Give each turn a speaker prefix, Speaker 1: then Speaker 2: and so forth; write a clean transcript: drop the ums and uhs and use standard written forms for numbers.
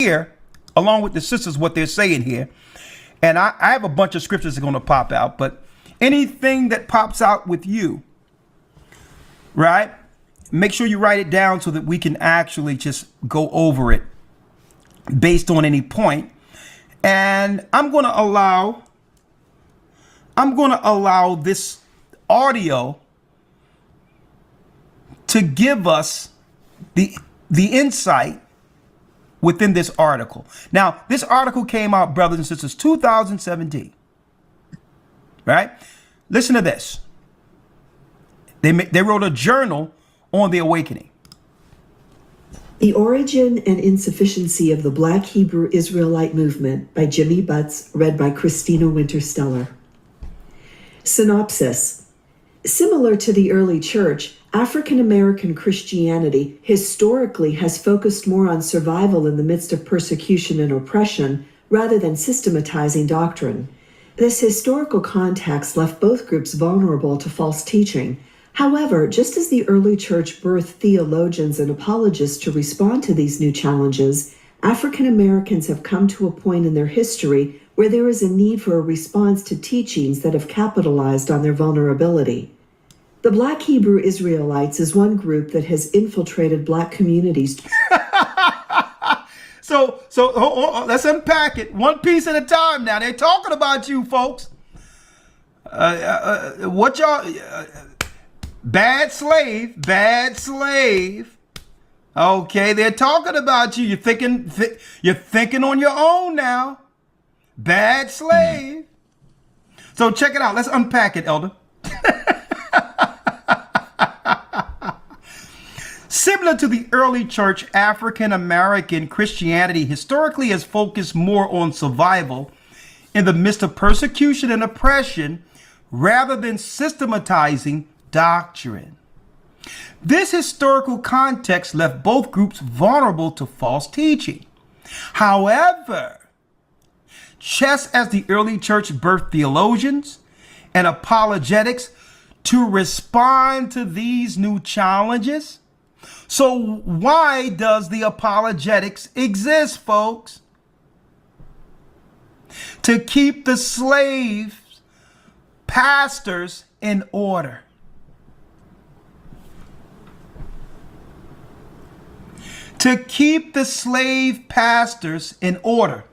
Speaker 1: here, along with the sisters, what they're saying here. And I have a bunch of scriptures that are going to pop out, but anything that pops out with you, right? Make sure you write it down so that we can actually just go over it based on any point. And I'm going to allow this audio to give us the insight within this article. Now, this article came out, brothers and sisters, 2017. Right? Listen to this. They wrote a journal on the awakening.
Speaker 2: The Origin and Insufficiency of the Black Hebrew Israelite Movement by Jimmy Butts, read by Christina Wintersteller. Synopsis. Similar to the early church, African American Christianity historically has focused more on survival in the midst of persecution and oppression rather than systematizing doctrine. This historical context left both groups vulnerable to false teaching. However, just as the early church birthed theologians and apologists to respond to these new challenges, African Americans have come to a point in their history where there is a need for a response to teachings that have capitalized on their vulnerability. The Black Hebrew Israelites is one group that has infiltrated Black communities.
Speaker 1: So let's unpack it one piece at a time. Now they're talking about you, folks. What y'all? Bad slave. Okay, they're talking about you. You're thinking on your own now. Bad slave. So check it out. Let's unpack it, Elder. Similar to the early church, African American Christianity historically has focused more on survival in the midst of persecution and oppression rather than systematizing doctrine. This historical context left both groups vulnerable to false teaching. However, just as the early church birthed theologians and apologetics to respond to these new challenges, so why does the apologetics exist, folks? To keep the slave pastors in order. To keep the slave pastors in order.